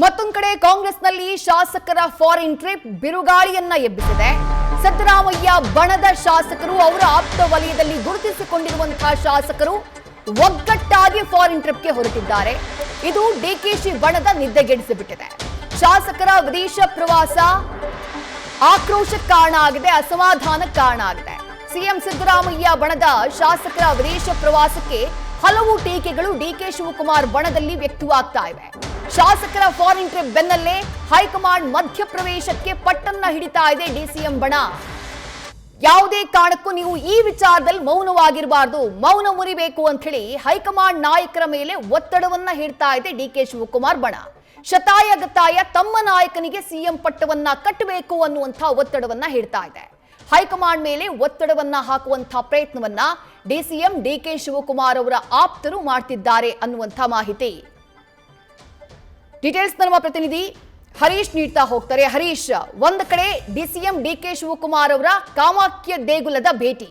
ಮತ್ತೊಂದು ಕಡೆ ಕಾಂಗ್ರೆಸ್ನಲ್ಲಿ ಶಾಸಕರ ಫಾರಿನ್ ಟ್ರಿಪ್ ಬಿರುಗಾಳಿಯನ್ನ ಎಬ್ಬಿಸಿದೆ. ಸಿದ್ದರಾಮಯ್ಯ ಬಣದ ಶಾಸಕರು ಅವರ ಆಪ್ತ ವಲಯದಲ್ಲಿ ಗುರುತಿಸಿಕೊಂಡಿರುವಂತಹ ಶಾಸಕರು ಒಗ್ಗಟ್ಟಾಗಿ ಫಾರಿನ್ ಟ್ರಿಪ್ಗೆ ಹೊರಟಿದ್ದಾರೆ. ಇದು ಡಿಕೆಶಿ ಬಣದ ನಿದ್ದೆಗೆಡಿಸಿಬಿಟ್ಟಿದೆ. ಶಾಸಕರ ವಿದೇಶ ಪ್ರವಾಸ ಆಕ್ರೋಶಕ್ಕೆ ಕಾರಣ ಆಗಿದೆ, ಅಸಮಾಧಾನಕ್ಕೆ ಕಾರಣ ಆಗಿದೆ. ಸಿಎಂ ಸಿದ್ದರಾಮಯ್ಯ ಬಣದ ಶಾಸಕರ ವಿದೇಶ ಪ್ರವಾಸಕ್ಕೆ ಹಲವು ಟೀಕೆಗಳು ಡಿಕೆ ಶಿವಕುಮಾರ್ ಬಣದಲ್ಲಿ ವ್ಯಕ್ತವಾಗ್ತಾ ಇವೆ. ಶಾಸಕರ ಫಾರಿನ್ ಟ್ರಿಪ್ ಬೆನ್ನಲ್ಲೇ ಹೈಕಮಾಂಡ್ ಮಧ್ಯಪ್ರವೇಶಕ್ಕೆ ಪಟ್ಟನ್ನ ಹಿಡಿತಾ ಇದೆ ಡಿಸಿಎಂ ಬಣ. ಯಾವುದೇ ಕಾರಣಕ್ಕೂ ನೀವು ಈ ವಿಚಾರದಲ್ಲಿ ಮೌನವಾಗಿರಬಾರದು, ಮೌನ ಮುರಿಬೇಕು ಅಂತ ಹೇಳಿ ಹೈಕಮಾಂಡ್ ನಾಯಕರ ಮೇಲೆ ಒತ್ತಡವನ್ನ ಹೇರ್ತಾ ಇದೆ ಡಿಕೆ ಶಿವಕುಮಾರ್ ಬಣ. ಶತಾಯಗತಾಯ ತಮ್ಮ ನಾಯಕನಿಗೆ ಸಿಎಂ ಪಟ್ಟವನ್ನ ಕಟ್ಟಬೇಕು ಅನ್ನುವಂಥ ಒತ್ತಡವನ್ನ ಹೇರ್ತಾ ಇದೆ. ಹೈಕಮಾಂಡ್ ಮೇಲೆ ಒತ್ತಡವನ್ನ ಹಾಕುವಂತಹ ಪ್ರಯತ್ನವನ್ನ ಡಿಸಿಎಂ ಡಿಕೆ ಶಿವಕುಮಾರ್ ಅವರ ಆಪ್ತರು ಮಾಡ್ತಿದ್ದಾರೆ ಅನ್ನುವಂಥ ಮಾಹಿತಿ. ಡೀಟೇಲ್ಸ್ ನಮ್ಮ ಪ್ರತಿನಿಧಿ ಹರೀಶ್ ನೀಡ್ತಾ ಹೋಗ್ತಾರೆ. ಹರೀಶ್, ಒಂದು ಕಡೆ ಡಿಸಿಎಂ ಡಿಕೆ ಶಿವಕುಮಾರ್ ಅವರ ಕಾಮಾಖ್ಯ ದೇಗುಲದ ಭೇಟಿ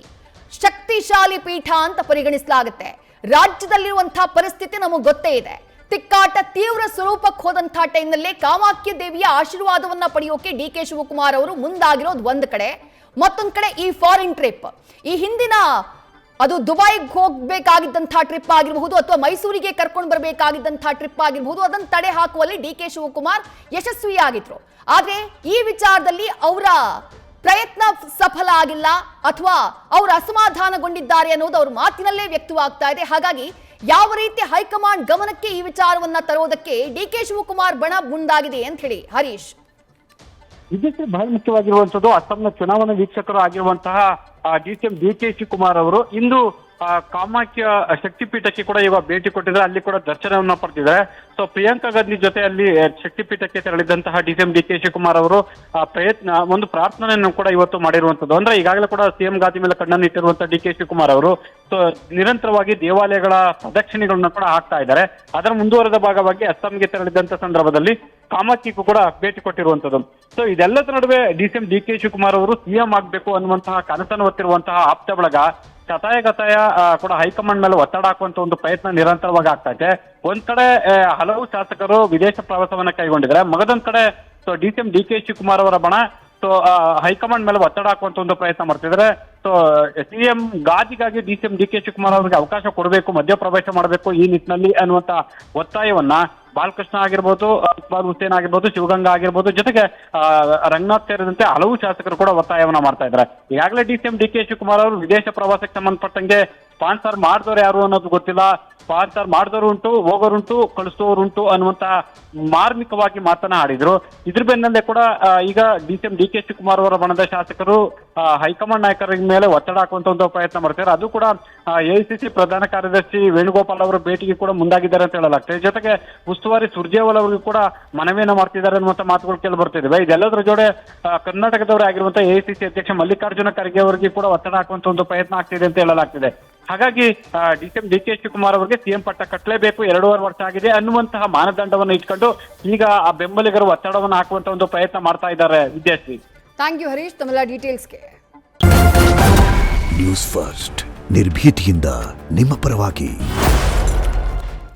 ಶಕ್ತಿಶಾಲಿ ಪೀಠ ಅಂತ ಪರಿಗಣಿಸಲಾಗುತ್ತೆ. ರಾಜ್ಯದಲ್ಲಿರುವಂತಹ ಪರಿಸ್ಥಿತಿ ನಮಗೆ ಗೊತ್ತೇ ಇದೆ. ತಿಕ್ಕಾಟ ತೀವ್ರ ಸ್ವರೂಪಕ್ಕೆ ಹೋದಂತಹ ಟೈಮ್ನಲ್ಲೇ ಕಾಮಾಖ್ಯ ದೇವಿಯ ಆಶೀರ್ವಾದವನ್ನ ಪಡೆಯೋಕೆ ಡಿಕೆ ಶಿವಕುಮಾರ್ ಅವರು ಮುಂದಾಗಿರೋದು ಒಂದು ಕಡೆ. ಮತ್ತೊಂದು ಕಡೆ ಈ ಫಾರಿನ್ ಟ್ರಿಪ್, ಈ ಹಿಂದಿನ ಅದು ದುಬೈಗೆ ಹೋಗಬೇಕಾಗಿದ್ದಂತಹ ಟ್ರಿಪ್ ಆಗಿರಬಹುದು ಅಥವಾ ಮೈಸೂರಿಗೆ ಕರ್ಕೊಂಡು ಬರಬೇಕಾಗಿದ್ದಂತಹ ಟ್ರಿಪ್ ಆಗಿರಬಹುದು, ಅದನ್ನು ತಡೆ ಹಾಕುವಲ್ಲಿ ಡಿಕೆ ಶಿವಕುಮಾರ್ ಯಶಸ್ವಿಯಾಗಿದ್ರು. ಆದ್ರೆ ಈ ವಿಚಾರದಲ್ಲಿ ಅವರ ಪ್ರಯತ್ನ ಸಫಲ ಆಗಿಲ್ಲ ಅಥವಾ ಅವರು ಅಸಮಾಧಾನಗೊಂಡಿದ್ದಾರೆ ಅನ್ನೋದು ಅವ್ರ ಮಾತಿನಲ್ಲೇ ವ್ಯಕ್ತವಾಗ್ತಾ ಇದೆ. ಹಾಗಾಗಿ ಯಾವ ರೀತಿ ಹೈಕಮಾಂಡ್ ಗಮನಕ್ಕೆ ಈ ವಿಚಾರವನ್ನ ತರೋದಕ್ಕೆ ಡಿಕೆ ಶಿವಕುಮಾರ್ ಬಣ ಮುಂದಾಗಿದೆ ಅಂತ ಹೇಳಿ ಹರೀಶ್. ಇದಕ್ಕೆ ಬಹಳ ಮುಖ್ಯವಾಗಿರುವಂತದ್ದು ಅಸ್ಸಾಂನ ಚುನಾವಣಾ ವೀಕ್ಷಕರು ಆಗಿರುವಂತಹ ಡಿಸಿಎಂ ಡಿಕೆ ಶಿವಕುಮಾರ್ ಅವರು ಇಂದು ಕಾಮಾಖ್ಯ ಶಕ್ತಿಪೀಠಕ್ಕೆ ಕೂಡ ಇವಾಗ ಭೇಟಿ ಕೊಟ್ಟಿದ್ದಾರೆ. ಅಲ್ಲಿ ಕೂಡ ದರ್ಶನವನ್ನ ಪಡೆದಿದ್ದಾರೆ. ಸೊ ಪ್ರಿಯಾಂಕಾ ಗಾಂಧಿ ಜೊತೆ ಅಲ್ಲಿ ಶಕ್ತಿಪೀಠಕ್ಕೆ ತೆರಳಿದಂತಹ ಡಿಸಿಎಂ ಡಿಕೆ ಶಿವಕುಮಾರ್ ಅವರು ಒಂದು ಪ್ರಾರ್ಥನೆಯನ್ನು ಕೂಡ ಇವತ್ತು ಮಾಡಿರುವಂತದ್ದು. ಅಂದ್ರೆ ಈಗಾಗಲೇ ಕೂಡ ಸಿಎಂ ಗಾದಿ ಮೇಲೆ ಕಣ್ಣನ್ನು ಇಟ್ಟಿರುವಂತಹ ಡಿಕೆ ಶಿವಕುಮಾರ್ ಅವರು ಸೊ ನಿರಂತರವಾಗಿ ದೇವಾಲಯಗಳ ಪ್ರದಕ್ಷಿಣೆಗಳನ್ನ ಕೂಡ ಹಾಕ್ತಾ ಇದ್ದಾರೆ. ಅದರ ಮುಂದುವರೆದ ಭಾಗವಾಗಿ ಅಸ್ಸಾಂಗೆ ತೆರಳಿದಂತ ಸಂದರ್ಭದಲ್ಲಿ ಕಾಮಾಖ್ಯಕ್ಕೂ ಕೂಡ ಭೇಟಿ ಕೊಟ್ಟಿರುವಂತದ್ದು. ಸೊ ಇದೆಲ್ಲದರ ನಡುವೆ ಡಿಸಿಎಂ ಡಿಕೆ ಶಿವಕುಮಾರ್ ಅವರು ಸಿಎಂ ಆಗ್ಬೇಕು ಅನ್ನುವಂತಹ ಕನಸನ್ನು ಹೊತ್ತಿರುವಂತಹ ಆಪ್ತ ಬಳಗ ಶತಾಯಗತಾಯ ಕೂಡ ಹೈಕಮಾಂಡ್ ಮೇಲೆ ಒತ್ತಡ ಹಾಕುವಂತ ಒಂದು ಪ್ರಯತ್ನ ನಿರಂತರವಾಗಿ ಆಗ್ತಾ ಇದೆ. ಒಂದ್ ಕಡೆ ಹಲವು ಶಾಸಕರು ವಿದೇಶ ಪ್ರವಾಸವನ್ನ ಕೈಗೊಂಡಿದ್ದಾರೆ. ಮಗದೊಂದ್ ಕಡೆ ಡಿಸಿಎಂ ಡಿಕೆ ಶಿವಕುಮಾರ್ ಅವರ ಬಣ ಹೈಕಮಾಂಡ್ ಮೇಲೆ ಒತ್ತಡ ಹಾಕುವಂತ ಒಂದು ಪ್ರಯತ್ನ ಮಾಡ್ತಿದ್ದಾರೆ. ಸೊ ಸಿಎಂ ಗಾದಿಗಾಗಿ ಡಿಸಿಎಂ ಡಿಕೆ ಶಿವಕುಮಾರ್ ಅವರಿಗೆ ಅವಕಾಶ ಕೊಡಬೇಕು, ಮಧ್ಯಪ್ರವೇಶ ಮಾಡಬೇಕು ಈ ನಿಟ್ಟಿನಲ್ಲಿ ಅನ್ನುವಂತ ಒತ್ತಾಯವನ್ನ ಬಾಲಕೃಷ್ಣ ಆಗಿರ್ಬೋದು, ಇಕ್ಬಾಲ್ ಹುಸೇನ್ ಆಗಿರ್ಬೋದು, ಶಿವಗಂಗಾ ಆಗಿರ್ಬೋದು, ಜೊತೆಗೆ ರಂಗನಾಥ್ ಸೇರಿದಂತೆ ಹಲವು ಶಾಸಕರು ಕೂಡ ಒತ್ತಾಯವನ್ನ ಮಾಡ್ತಾ ಇದ್ದಾರೆ. ಈಗಾಗಲೇ ಡಿಸಿಎಂ ಡಿಕೆ ಶಿವಕುಮಾರ್ ಅವರು ವಿದೇಶ ಪ್ರವಾಸಕ್ಕೆ ಸಂಬಂಧಪಟ್ಟಂಗೆ ಸ್ಪಾನ್ಸರ್ ಮಾಡಿದವರು ಯಾರು ಅನ್ನೋದು ಗೊತ್ತಿಲ್ಲ, ಸ್ಪಾನ್ಸರ್ ಮಾಡಿದವರು ಉಂಟು, ಹೋಗೋರುಂಟು, ಕಳಿಸೋರುಂಟು ಅನ್ನುವಂತ ಮಾರ್ಮಿಕವಾಗಿ ಮಾತನ್ನ ಆಡಿದ್ರು. ಇದ್ರ ಬೆನ್ನಲ್ಲೇ ಕೂಡ ಈಗ ಡಿಸಿಎಂ ಡಿಕೆ ಶಿವಕುಮಾರ್ ಅವರ ಬಣದ ಶಾಸಕರು ಹೈಕಮಾಂಡ್ ನಾಯಕರ ಮೇಲೆ ಒತ್ತಡ ಹಾಕುವಂತ ಒಂದು ಪ್ರಯತ್ನ ಮಾಡ್ತಾರೆ. ಅದು ಕೂಡ ಎಐಸಿಸಿ ಪ್ರಧಾನ ಕಾರ್ಯದರ್ಶಿ ವೇಣುಗೋಪಾಲ್ ಅವರ ಭೇಟಿಗೆ ಕೂಡ ಮುಂದಾಗಿದ್ದಾರೆ ಅಂತ ಹೇಳಲಾಗ್ತದೆ. ಜೊತೆಗೆ ಉಸ್ತುವಾರಿ ಸುರ್ಜೇವಾಲಾ ಅವರಿಗೂ ಕೂಡ ಮನವಿಯನ್ನ ಮಾಡ್ತಿದ್ದಾರೆ ಅನ್ನುವಂತ ಮಾತುಗಳು ಕೇಳಿ ಬರ್ತಿದ್ದಾವೆ. ಇದೆಲ್ಲದರ ಜೊತೆ ಕರ್ನಾಟಕದವರೇ ಆಗಿರುವಂತಹ ಎಐಸಿಸಿ ಅಧ್ಯಕ್ಷ ಮಲ್ಲಿಕಾರ್ಜುನ ಖರ್ಗೆ ಅವರಿಗೆ ಕೂಡ ಒತ್ತಡ ಹಾಕುವಂತ ಒಂದು ಪ್ರಯತ್ನ ಆಗ್ತಿದೆ ಅಂತ ಹೇಳಲಾಗ್ತಿದೆ. ಹಾಗಾಗಿ ಡಿಸಿಎಂ ಡಿಕೆ ಶಿವಕುಮಾರ್ ಅವರಿಗೆ ಸಿಎಂ ಪಟ್ಟ ಕಟ್ಟಲೇಬೇಕು, 2.5 ವರ್ಷ ಆಗಿದೆ ಅನ್ನುವಂತಹ ಮಾನದಂಡವನ್ನು ಇಟ್ಕೊಂಡು ಈಗ ಆ ಬೆಂಬಲಿಗರು ಒತ್ತಡವನ್ನು ಹಾಕುವಂತ ಒಂದು ಪ್ರಯತ್ನ ಮಾಡ್ತಾ ಇದ್ದಾರೆ. ವಿದ್ಯಾರ್ಥಿ, ಥ್ಯಾಂಕ್ ಯು ಹರೀಶ್ ತಮ್ಮೆಲ್ಲ ಡೀಟೇಲ್ಸ್ಗೆ. ನ್ಯೂಸ್ ಫಸ್ಟ್ ನಿರ್ಭೀತಿಯಿಂದ ನಿಮ್ಮ ಪರವಾಗಿ.